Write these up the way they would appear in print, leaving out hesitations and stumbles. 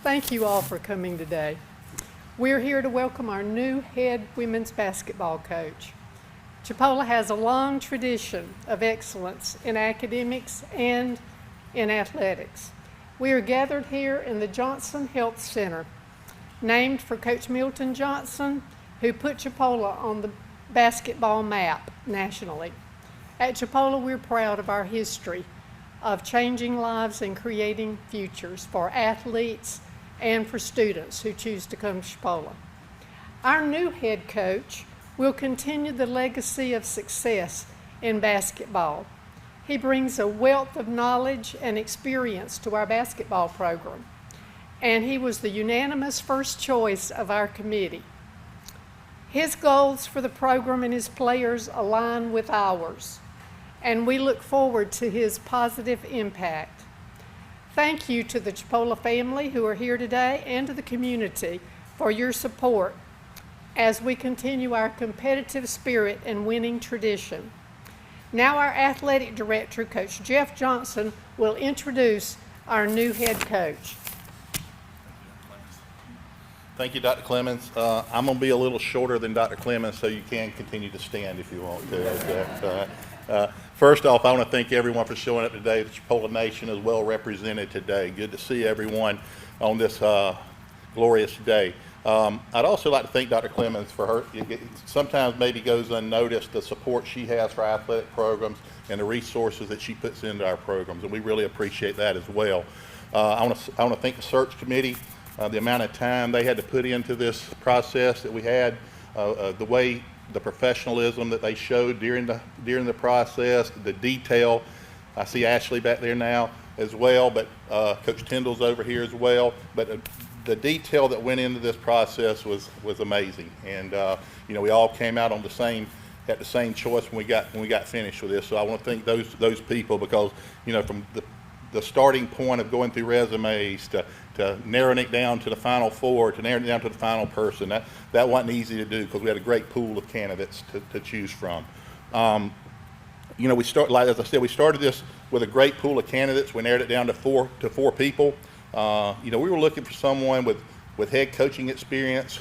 Thank you all for coming today. We're here to welcome our new head women's basketball coach. Chipola has a long tradition of excellence in academics and in athletics. We are gathered here in the Johnson Health Center, named for Coach Milton Johnson, who put Chipola on the basketball map nationally. At Chipola, we're proud of our history of changing lives and creating futures for athletes and for students who choose to come to Chipola. Our new head coach will continue the legacy of success in basketball. He brings a wealth of knowledge and experience to our basketball program, and he was the unanimous first choice of our committee. His goals for the program and his players align with ours, and we look forward to his positive impact. Thank you to the Chipola family who are here today and to the community for your support as we continue our competitive spirit and winning tradition. Now our athletic director, Coach Jeff Johnson, will introduce our new head coach. Thank you, Dr. Clemens. I'm going to be a little shorter than Dr. Clemens, so you can continue to stand if you want to. First off, I want to thank everyone for showing up today. The Chipola Nation is well represented today. Good to see everyone on this glorious day. I'd also like to thank Dr. Clemens for her. Sometimes maybe goes unnoticed the support she has for our athletic programs and the resources that she puts into our programs, and we really appreciate that as well. I want to thank the search committee. The amount of time they had to put into this process that we had, the professionalism that they showed during the process, the detail. I see Ashley back there now as well, but Coach Tyndall's over here as well. But the detail that went into this process was amazing, and we all came out on the same choice when we got finished with this. So I want to thank those people, because from the starting point of going through resumes to narrowing it down to the final four, to narrowing it down to the final person, that wasn't easy to do, because we had a great pool of candidates to choose from. We started this with a great pool of candidates. We narrowed it down to four people. We were looking for someone with head coaching experience,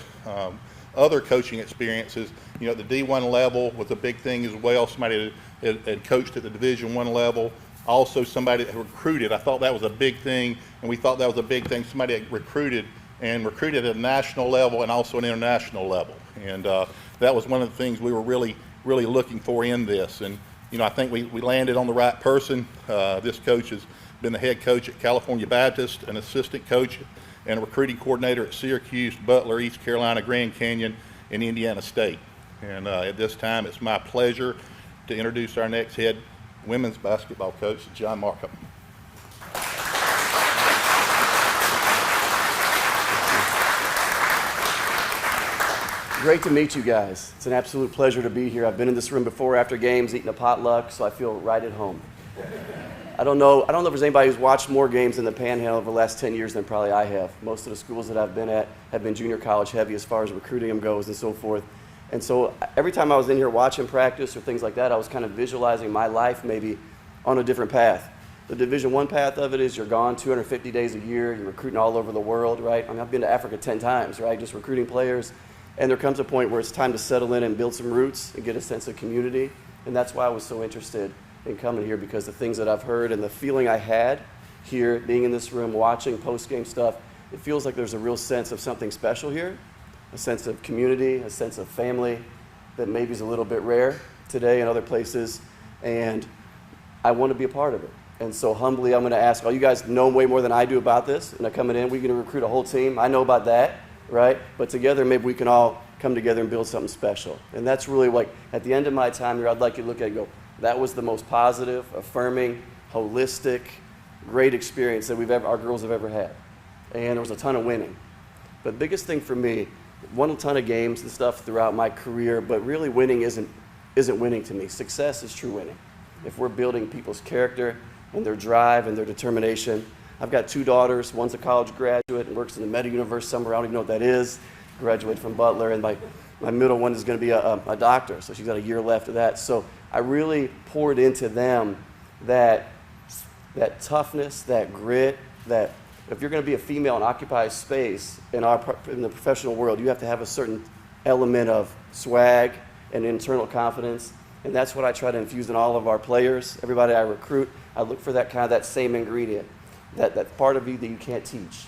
other coaching experiences. At the D1 level was a big thing as well. Somebody that had coached at the Division I level. Also somebody that recruited. I thought that was a big thing, and we thought that was a big thing. Somebody that recruited at a national level and also an international level. And that was one of the things we were really, really looking for in this. And, I think we landed on the right person. This coach has been the head coach at California Baptist, an assistant coach and a recruiting coordinator at Syracuse, Butler, East Carolina, Grand Canyon, and Indiana State. And at this time, it's my pleasure to introduce our next head women's basketball coach, John Marcum. Great to meet you guys. It's an absolute pleasure to be here. I've been in this room before after games, eating a potluck, so I feel right at home. I don't know if there's anybody who's watched more games in the Panhandle over the last 10 years than probably I have. Most of the schools that I've been at have been junior college heavy as far as recruiting them goes and so forth. And so every time I was in here watching practice or things like that, I was kind of visualizing my life maybe on a different path. The Division I path of it is you're gone 250 days a year, you're recruiting all over the world, right? I mean, I've been to Africa 10 times, right? Just recruiting players. And there comes a point where it's time to settle in and build some roots and get a sense of community. And that's why I was so interested in coming here, because the things that I've heard and the feeling I had here, being in this room, watching post-game stuff, it feels like there's a real sense of something special here, a sense of community, a sense of family that maybe is a little bit rare today in other places. And I want to be a part of it. And so humbly, I'm going to ask, you guys know way more than I do about this, and coming in, we're going to recruit a whole team. I know about that, right? But together, maybe we can all come together and build something special. And that's really like, at the end of my time here, I'd like you to look at it and go, that was the most positive, affirming, holistic, great experience that our girls have ever had. And there was a ton of winning. But the biggest thing for me, won a ton of games and stuff throughout my career, but really winning isn't winning to me. Success is true winning. If we're building people's character and their drive and their determination. I've got two daughters. One's a college graduate and works in the Meta Universe somewhere. I don't even know what that is. Graduated from Butler. And my middle one is going to be a doctor, so she's got a year left of that. So I really poured into them that toughness, that grit, that if you're going to be a female and occupy space in the professional world, you have to have a certain element of swag and internal confidence. And that's what I try to infuse in all of our players. Everybody I recruit, I look for that same ingredient, that part of you that you can't teach,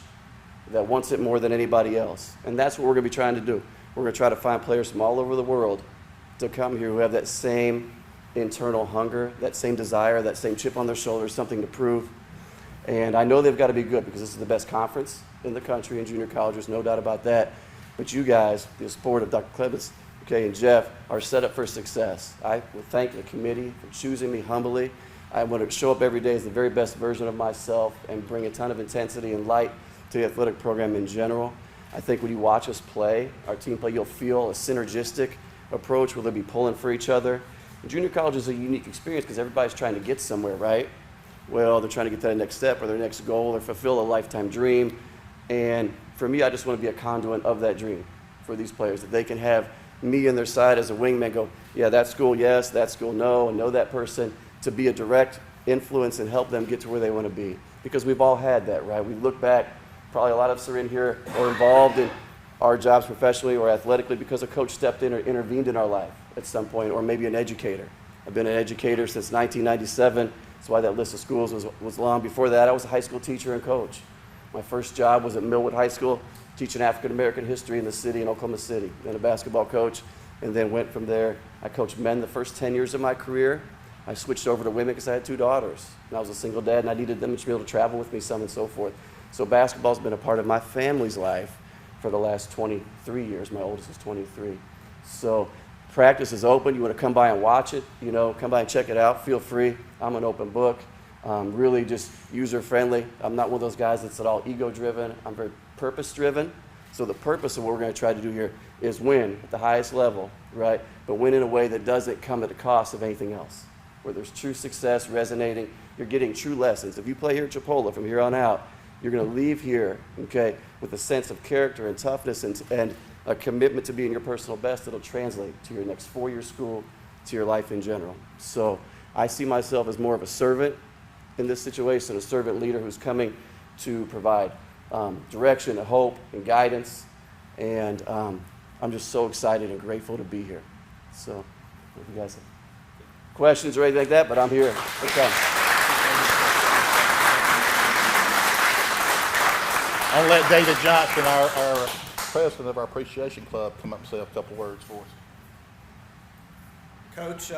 that wants it more than anybody else. And that's what we're going to be trying to do. We're going to try to find players from all over the world to come here who have that same internal hunger, that same desire, that same chip on their shoulder, something to prove. And I know they've got to be good because this is the best conference in the country in junior college. There's no doubt about that. But you guys, the sport of Dr. Clemens, okay, and Jeff, are set up for success. I would thank the committee for choosing me humbly. I want to show up every day as the very best version of myself and bring a ton of intensity and light to the athletic program in general. I think when you watch us play, our team play, you'll feel a synergistic approach where they'll be pulling for each other. And junior college is a unique experience because everybody's trying to get somewhere, right? Well, they're trying to get to that next step or their next goal or fulfill a lifetime dream. And for me, I just want to be a conduit of that dream for these players, that they can have me on their side as a wingman go, yeah, that school, yes, that school, no, and know that person, to be a direct influence and help them get to where they want to be. Because we've all had that, right? We look back, probably a lot of us are in here or involved in our jobs professionally or athletically because a coach stepped in or intervened in our life at some point, or maybe an educator. I've been an educator since 1997. That's why that list of schools was long. Before that, I was a high school teacher and coach. My first job was at Millwood High School, teaching African-American history in the city, in Oklahoma City, then a basketball coach, and then went from there. I coached men the first 10 years of my career. I switched over to women because I had 2 daughters, and I was a single dad, and I needed them to be able to travel with me, some and so forth. So basketball's been a part of my family's life for the last 23 years. My oldest is 23. So practice is open. You want to come by and watch it, come by and check it out. Feel free. I'm an open book. Really just user-friendly. I'm not one of those guys that's at all ego-driven. I'm very purpose-driven. So the purpose of what we're going to try to do here is win at the highest level, right? But win in a way that doesn't come at the cost of anything else, where there's true success resonating. You're getting true lessons. If you play here at Chipola from here on out, you're going to leave here, okay, with a sense of character and toughness and a commitment to being your personal best that'll translate to your next 4-year school, to your life in general. So I see myself as more of a servant in this situation, a servant leader who's coming to provide direction and hope and guidance. And I'm just so excited and grateful to be here. So if you guys have questions or anything like that, but I'm here. Okay. I'll let David Johnson, our president of our Appreciation Club, come up and say a couple words for us. Coach,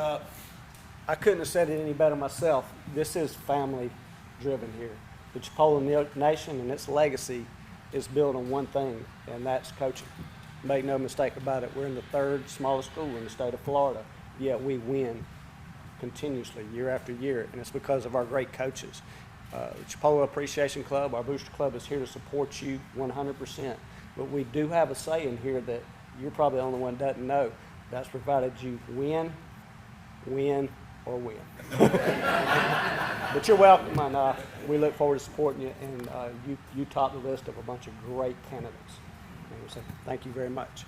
I couldn't have said it any better myself. This is family-driven here. The Chipola Nation and its legacy is built on one thing, and that's coaching. Make no mistake about it. We're in the 3rd smallest school in the state of Florida, yet we win continuously year after year, and it's because of our great coaches. The Chipola Appreciation Club, our Booster Club, is here to support you 100%. But we do have a saying here that you're probably the only one that doesn't know. That's provided you win, or win. But you're welcome, and we look forward to supporting you, and you top the list of a bunch of great candidates. And so thank you very much.